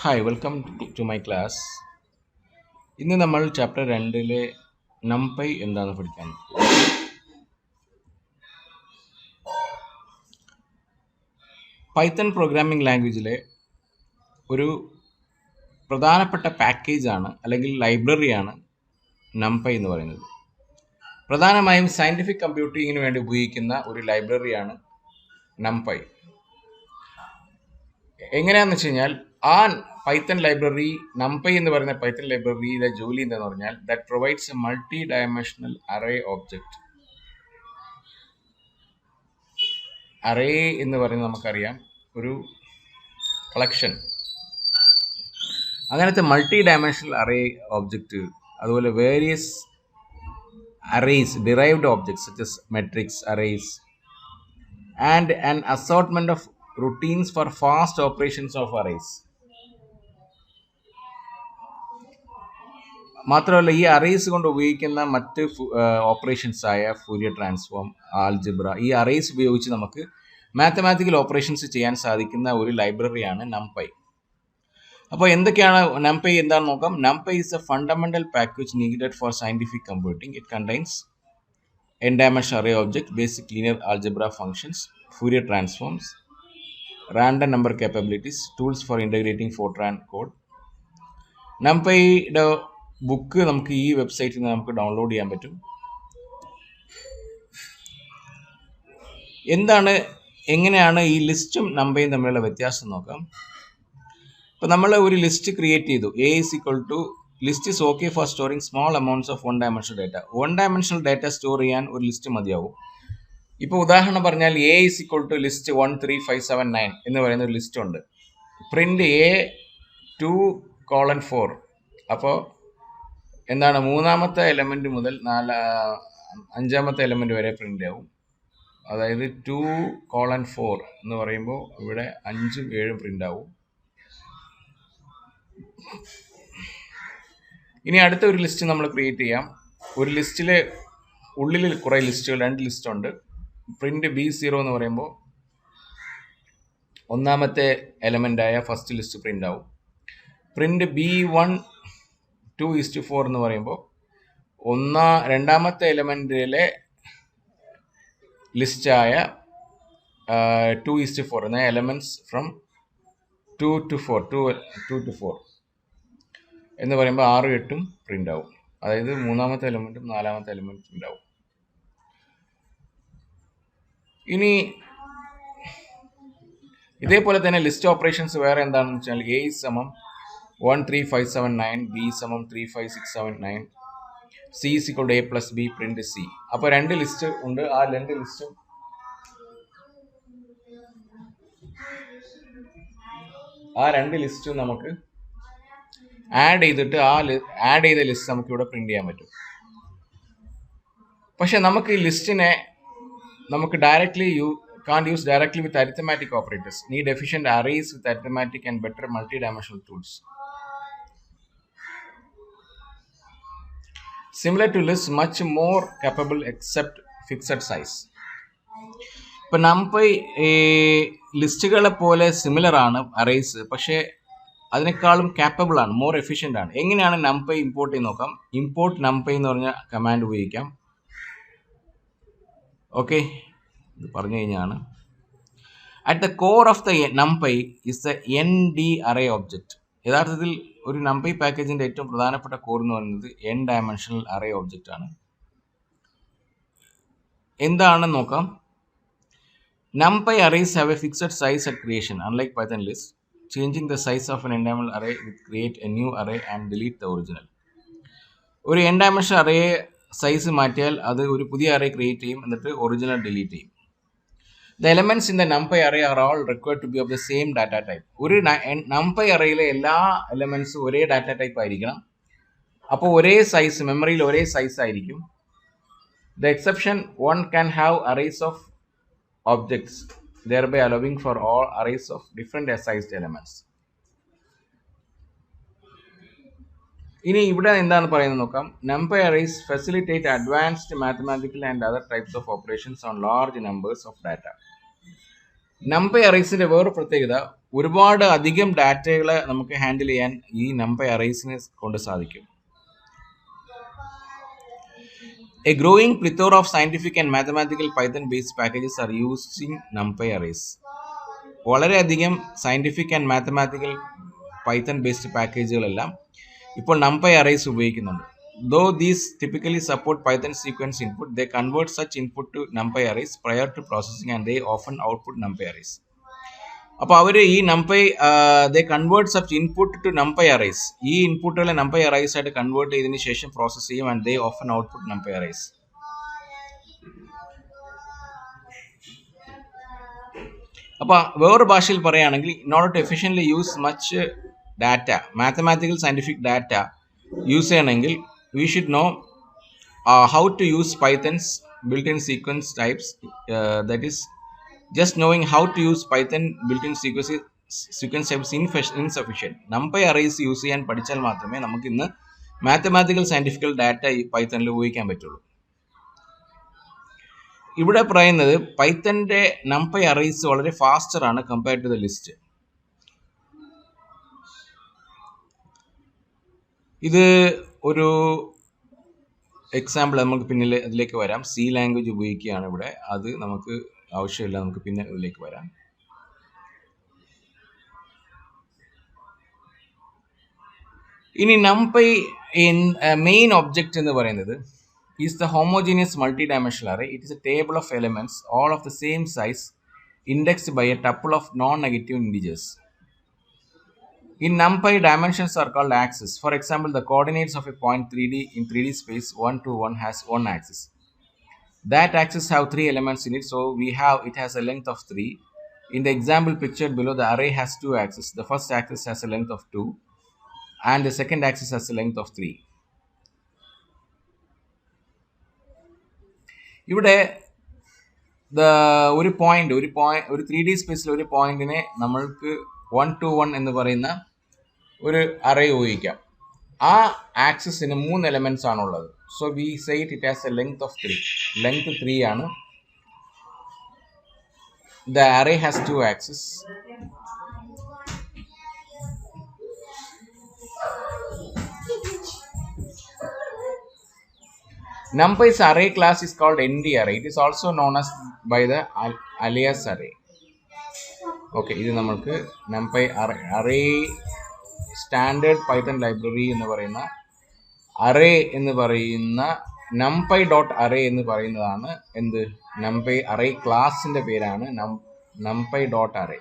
Hi welcome to my class. ഇന്ന് നമ്മൾ chapter 2-ലെ NumPy എന്താണെന്ന് പഠിക്കാൻ. പൈത്തൺ പ്രോഗ്രാമിംഗ് ലാംഗ്വേജിലെ ഒരു പ്രധാനപ്പെട്ട പാക്കേജാണ് അല്ലെങ്കിൽ ലൈബ്രറിയാണ് നംപൈ എന്ന് പറയുന്നത്. പ്രധാനമായും സയൻറ്റിഫിക് കമ്പ്യൂട്ടിങ്ങിന് വേണ്ടി ഉപയോഗിക്കുന്ന ഒരു ലൈബ്രറിയാണ് നംപൈ. എങ്ങനെയാണെന്ന് വെച്ച് കഴിഞ്ഞാൽ ആ പൈത്തൺ ലൈബ്രറി, നംപൈ എന്ന് പറയുന്ന പൈത്തൺ ലൈബ്രറിയിലെ ജോലി എന്താന്ന് പറഞ്ഞാൽ that provides a multi dimensional array object. Array എന്ന് പറയുന്നത് നമുക്കറിയാം ഒരു കളക്ഷൻ. അങ്ങനത്തെ മൾട്ടി ഡയമെൻഷണൽ അറേ ഓബ്ജക്റ്റ്, അതുപോലെ various arrays, derived objects such as matrix arrays and an assortment of routines for fast operations of arrays. മാത്രമല്ല ഈ arrays കൊണ്ട് ഉപയോഗിക്കുന്ന മറ്റ് ഓപ്പറേഷൻസ് ആയ ഫൂരിയർ ട്രാൻസ്ഫോം, ആൽജിബ്ര, ഈ അറേസ് ഉപയോഗിച്ച് നമുക്ക് മാത്തമാറ്റിക്കൽ ഓപ്പറേഷൻസ് ചെയ്യാൻ സാധിക്കുന്ന ഒരു ലൈബ്രറിയാണ് നംപൈ. അപ്പോൾ എന്തൊക്കെയാണ് നംപൈ എന്താണെന്ന് നോക്കാം. NumPy is a fundamental package needed for scientific computing. It contains n-dimensional array object, basic linear algebra functions, Fourier transforms, random number capabilities, tools for integrating Fortran code. നംപൈയുടെ book നമുക്ക് ഈ വെബ്സൈറ്റിൽ നിന്ന് നമുക്ക് ഡൗൺലോഡ് ചെയ്യാൻ പറ്റും. എങ്ങനെയാണ് ഈ ലിസ്റ്റും നംപൈയും തമ്മിലുള്ള വ്യത്യാസം നോക്കാം. ഇപ്പം നമ്മൾ ഒരു ലിസ്റ്റ് ക്രിയേറ്റ് ചെയ്തു. A is equal to list is okay for storing small amounts of one-dimensional data. one-dimensional data store ചെയ്യാൻ ഒരു ലിസ്റ്റ് മതിയാവും. ഇപ്പോൾ ഉദാഹരണം പറഞ്ഞാൽ A is equal to list 13579 എന്ന് പറയുന്ന ഒരു ലിസ്റ്റ് ഉണ്ട്. Print A2:4. അപ്പോൾ എന്താണ്, മൂന്നാമത്തെ എലമെന്റ് മുതൽ അഞ്ചാമത്തെ എലമെന്റ് വരെ പ്രിന്റ് ആവും. അതായത് 2:4 എന്ന് പറയുമ്പോൾ ഇവിടെ 5ഉം 7ഉം പ്രിന്റ് ആവും. ഇനി അടുത്ത ഒരു ലിസ്റ്റ് നമ്മൾ ക്രിയേറ്റ് ചെയ്യാം. ഒരു ലിസ്റ്റിലെ ഉള്ളിൽ കുറേ ലിസ്റ്റുകൾ, 2 ലിസ്റ്റ് ഉണ്ട്. പ്രിന്റ് B0 എന്ന് പറയുമ്പോൾ ഒന്നാമത്തെ എലമെൻ്റായ ഫസ്റ്റ് ലിസ്റ്റ് പ്രിന്റ് ആവും. പ്രിന്റ് B1 2:4 എന്ന് പറയുമ്പോൾ രണ്ടാമത്തെ എലമെൻറ്റിലെ ലിസ്റ്റായ 2:4 എന്ന എലമെൻറ്റ്സ് ഫ്രം 2 to 4 എന്ന് പറയുമ്പോൾ 6ഉം 8ഉം പ്രിന്റ് ആവും. അതായത് മൂന്നാമത്തെ എലമെൻറ്റും നാലാമത്തെ എലമെൻറ്റും പ്രിന്റ് ആവും. ഇനി ഇതേപോലെ തന്നെ ലിസ്റ്റ് ഓപ്പറേഷൻസ് വേറെ എന്താണെന്ന് വെച്ചാൽ A is സമം 13579, B സമം 35679, C is equal to A plus B, print C. അപ്പോൾ 2 ലിസ്റ്റ് ഉണ്ട്. ആ 2 ലിസ്റ്റും നമുക്ക് ആഡ് ചെയ്തിട്ട് ആഡ് ചെയ്ത ലിസ്റ്റ് നമുക്ക് ഇവിടെ പ്രിന്റ് ചെയ്യാൻ പറ്റും. പക്ഷെ നമുക്ക് ഈ ലിസ്റ്റിനെ നമുക്ക് can't use directly with arithmetic operators. Need efficient arrays with arithmetic and better multi-dimensional tools. Similar to lists, much more capable except fixed size. ഇപ്പം നംപൈ ലിസ്റ്റുകളെ പോലെ സിമിലർ ആണ് അറേസ്, പക്ഷേ അതിനേക്കാളും കാപ്പബിൾ ആണ്, മോർ എഫിഷ്യൻ്റ് ആണ്. എങ്ങനെയാണ് നംപൈ ഇമ്പോർട്ട് ചെയ്ത് നോക്കാം. ഇമ്പോർട്ട് നംപൈ എന്ന് പറഞ്ഞ കമാൻഡ് ഉപയോഗിക്കാം. ഓക്കെ, ഇത് പറഞ്ഞു കഴിഞ്ഞാണ്. At the core of the NumPy is the ND array object. യഥാർത്ഥത്തിൽ ഒരു നംപൈ പാക്കേജിന്റെ ഏറ്റവും പ്രധാനപ്പെട്ട കോർ എന്ന് പറയുന്നത് n-dimensional അറേ ഒബ്ജക്റ്റ് ആണ്. എന്താണെന്ന് നോക്കാം. NumPy arrays have a fixed size at creation, unlike Python lists. Changing the size of an n-dimensional array will create a new array and delete the original. ഒരു n-dimensional array size മാറ്റിയാൽ അത് ഒരു പുതിയ array create ചെയ്യും, എന്നിട്ട് original delete ചെയ്യും. The elements in the NumPy array are all required to be of the same data type. ഒരു NumPy arrayയിലെ എല്ലാ എലമെന്റ്സും ഒരേ ഡാറ്റ ടൈപ്പ് ആയിരിക്കണം. അപ്പോൾ ഒരേ സൈസ്, മെമ്മറിയിൽ ഒരേ സൈസ് ആയിരിക്കും. The exception, one can have arrays of objects, thereby allowing for all arrays of different sized elements. ഇനി ഇവിടെ എന്താണ് പറയുന്നത് നോക്കാം. NumPy arrays facilitate advanced mathematical and other types of operations on large numbers of data. NumPy അറേസിന്റെ വേറെ പ്രത്യേകത, ഒരുപാട് അധികം ഡാറ്റകളെ നമുക്ക് ഹാൻഡിൽ ചെയ്യാൻ ഈ നംപൈ അറേസിനെ കൊണ്ട് സാധിക്കും. A growing plethora of scientific and mathematical Python-based packages are using NumPy arrays. വളരെയധികം scientific and mathematical Python based പാക്കേജുകളെല്ലാം ഇപ്പോൾ NumPy arrays ഉപയോഗിക്കുന്നുണ്ട്. Though these typically support Python sequence input, they convert such input to NumPy arrays prior to processing and they often output NumPy arrays. അപ്പോൾ അവർ ഈ NumPy they convert such input to NumPy arrays. ഈ ഇൻപുട്ടുകളെ NumPy arrays ആയിട്ട് convert ചെയ്തതിന് ശേഷം process ചെയ്യും and they often output NumPy arrays. അപ്പോൾ വേറൊരു ഭാഷയിൽ പറയുകയാണെങ്കിൽ, in order to efficiently use much data, mathematical scientific data use ചെയ്യണമെങ്കിൽ we should know how to use Python's built-in sequence types. That is, just knowing how to use Python built-in sequence types insufficient. NumPy arrays use ചെയ്യാൻ പഠിച്ചാൽ മാത്രമേ നമുക്ക് ഇന്ന് mathematical scientifical data ഈ പൈത്തണിൽ ഉപയോഗിക്കാൻ പറ്റുള്ളൂ. ഇവിടെ പറയുന്നത് പൈത്തന്റെ NumPy arrays വളരെ ഫാസ്റ്റർ ആണ് കമ്പയർഡ് ടു ദ ലിസ്റ്റ്. ഇത് ഒരു എക്സാമ്പിൾ നമുക്ക് പിന്നിൽ അതിലേക്ക് വരാം. സി ലാംഗ്വേജ് ഉപയോഗിക്കുകയാണ് ഇവിടെ, അത് നമുക്ക് ആവശ്യമില്ല, നമുക്ക് പിന്നെ ഇതിലേക്ക് വരാം. ഇനി NumPy മെയിൻ ഒബ്ജക്റ്റ് എന്ന് പറയുന്നത് is the homogeneous multi-dimensional array. It is a table of elements all of the same size indexed by a tuple of non-negative integers. In NumPy, dimensions are called axes. For example, the coordinates of a point 3D in 3D space 1 to 1 has one axis. That axis have 3 elements in it, so it has a length of 3. In the example pictured below, the array has 2 axes. The first axis has a length of 2 and the second axis has a length of 3. ഇവിടെ ഒരു 3D സ്പേസിൽ ഒരു പോയിന്റിനെ നമ്മൾക്ക് 1 to 1 എന്ന് പറയുന്ന ഒരു array ഉപയോഗിക്കാം. ആ ആക്സിസിന് 3 എലമെന്റ്സ് ആണുള്ളത്. So we say it has A length of 3. Length 3 ആണ്. The array has 2 axis. NumPy's array class is called ND array. It is also known as by the alias array. Okay, ഇത് നമുക്ക് NumPy array standard Python library എന്ന് പറയുന്ന array എന്ന് പറയുന്ന NumPy.array എന്ന് പറയുന്നതാണ് എന്ത് NumPy array ക്ലാസിന്റെ പേരാണ് NumPy.array.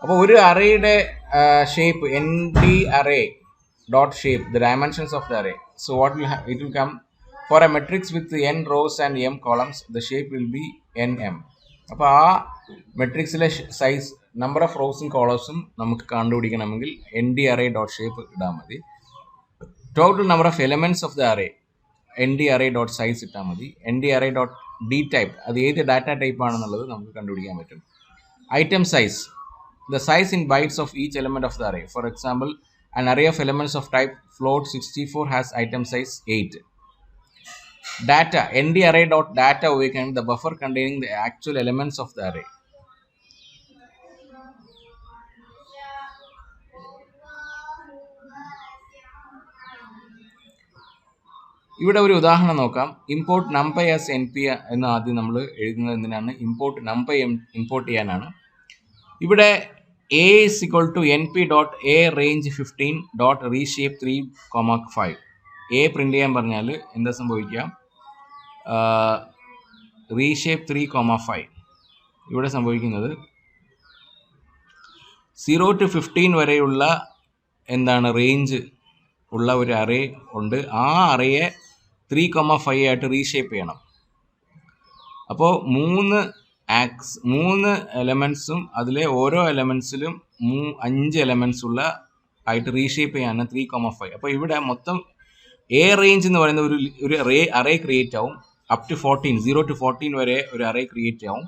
അപ്പോൾ ഒരു അറേയുടെ shape ND array dot shape, the dimensions of the array. So what it will come for a matrix with n rows and m columns, the shape will be nm. അപ്പോൾ ആ മെട്രിക്സിലെ size number of റോസും കോളംസും നമുക്ക് കണ്ടുപിടിക്കണമെങ്കിൽ ND array dot shape ഇടാൽ മതി. Total number of elements of the array ND array dot size ഇട്ടാൽ മതി. ND array dot d type, അത് ഏത് data type ആണെന്നുള്ളത് നമുക്ക് കണ്ടുപിടിക്കാൻ പറ്റും. Item size, the size in bytes of each element of the array. For example, an array of elements of type float 64 has item size 8. Data, ND array dot data ഉപയോഗിക്കുകയാണെങ്കിൽ the buffer containing the actual elements of the array. ഇവിടെ ഒരു ഉദാഹരണം നോക്കാം. Import NumPy as NP എന്ന് ആദ്യം നമ്മൾ എഴുതുന്നത് എന്തിനാണ്? NumPy ഇമ്പോർട്ട് ചെയ്യാനാണ്. ഇവിടെ a is equal to np dot a range 15 dot reshape 3,5. a print ചെയ്യാൻ പറഞ്ഞാൽ എന്താ സംഭവിക്കുക? റീഷേപ്പ് 3,5. ഇവിടെ സംഭവിക്കുന്നത് 0 to 15 വരെയുള്ള എന്താണ് റേഞ്ച് ഉള്ള ഒരു അറേ ഉണ്ട്. ആ അറേയെ 3,5 ആയിട്ട് റീഷേപ്പ് ചെയ്യണം. അപ്പോൾ 3 എലമെന്റ്സും അതിലെ ഓരോ എലമെന്റ്സിലും 5 എലമെന്റ്സ് ഉള്ള ആയിട്ട് റീഷേപ്പ് ചെയ്യാനാണ് 3,5. അപ്പോൾ ഇവിടെ മൊത്തം എ റേഞ്ച് എന്ന് പറയുന്ന ഒരു അറേ ക്രിയേറ്റ് ആവും. അപ് ടു 14, 0 to 14 വരെ ഒരു അറേ ക്രിയേറ്റ് ആവും.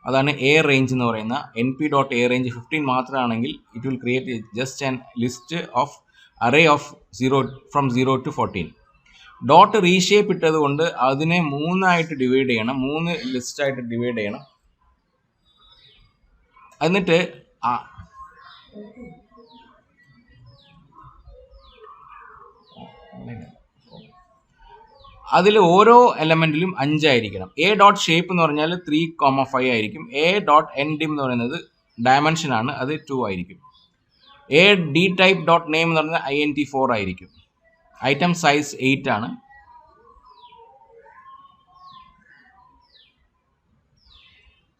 അതാണ് എ റേഞ്ച് എന്ന് പറയുന്ന. np.a range 15 മാത്രമാണെങ്കിൽ it will create just an list of array of 0 to 14. Dot reshape ഇട്ടത് കൊണ്ട് അതിനെ 3 ആയിട്ട് ഡിവൈഡ് ചെയ്യണം, 3 ലിസ്റ്റായിട്ട് ഡിവൈഡ് ചെയ്യണം. എന്നിട്ട് അതിൽ ഓരോ എലമെന്റിലും 5 ആയിരിക്കണം. എ ഡോട്ട് ഷേപ്പ് എന്ന് പറഞ്ഞാൽ 3,5 ആയിരിക്കും. എ ഡോട്ട് എൻ ഡിം എന്ന് പറയുന്നത് ഡയമെൻഷൻ ആണ്, അത് 2 ആയിരിക്കും. A D type dot name എന്ന് പറയുന്നത് INT4 ആയിരിക്കും. ഐറ്റം സൈസ് 8 ആണ്.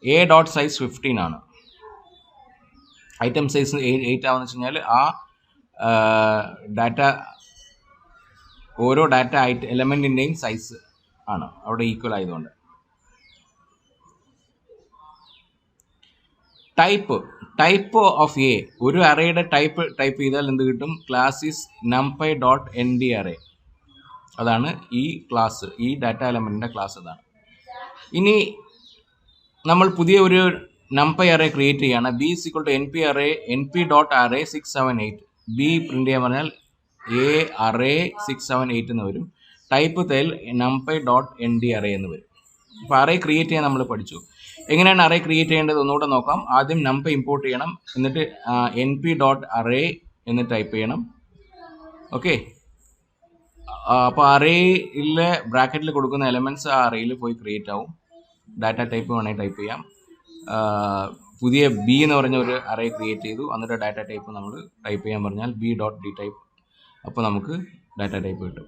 എ ഡോട്ട് സൈസ് 15 ആണ്. ഐറ്റം സൈസ് 8 ആണെന്ന് വെച്ച് കഴിഞ്ഞാൽ ആ ഡാറ്റ ഓരോ ഡാറ്റ എലമെന്റിന്റെയും സൈസ് ആണ് അവിടെ ഈക്വൽ ആയതുകൊണ്ട്. ടൈപ്പ് ഓഫ് എ, ഒരു അറേയുടെ ടൈപ്പ് ചെയ്താൽ എന്ത് കിട്ടും? Class is numpy dot ND array. അതാണ് ഈ ക്ലാസ്, ഈ ഡാറ്റ എലമെന്റിന്റെ ക്ലാസ് അതാണ്. ഇനി നമ്മൾ പുതിയ ഒരു numpy അറേ ക്രിയേറ്റ് ചെയ്യാണ്. B is equal to np dot array 678. B print ചെയ്യാൻ പറഞ്ഞാൽ എ അറേ 678 എന്ന് വരും. ടൈപ്പ് തേൽ numpy ഡോട്ട് ND അറേ എന്ന് വരും. അപ്പോൾ അറേ ക്രിയേറ്റ് ചെയ്യാൻ നമ്മൾ പഠിച്ചു. എങ്ങനെയാണ് അറേ ക്രിയേറ്റ് ചെയ്യേണ്ടത് ഒന്നുകൂടെ നോക്കാം. ആദ്യം numpy ഇമ്പോർട്ട് ചെയ്യണം, എന്നിട്ട് np ഡോട്ട് അറേ എന്ന് ടൈപ്പ് ചെയ്യണം. ഓക്കെ, അപ്പോൾ അറേയിലെ ബ്രാക്കറ്റിൽ കൊടുക്കുന്ന എലമെന്റ്സ് ആ അറേയിൽ പോയി ക്രിയേറ്റ് ആവും. ഡാറ്റ ടൈപ്പ് വേണമെങ്കിൽ ടൈപ്പ് ചെയ്യാം. പുതിയ ബി എന്ന് പറഞ്ഞ ഒരു അറേ ക്രിയേറ്റ് ചെയ്തു, എന്നിട്ട് ഡാറ്റ ടൈപ്പ് നമ്മൾ ടൈപ്പ് ചെയ്യാൻ പറഞ്ഞാൽ ബി ഡോട്ട് ഡി ടൈപ്പ്. അപ്പോൾ നമുക്ക് ഡാറ്റ ടൈപ്പ് കിട്ടും.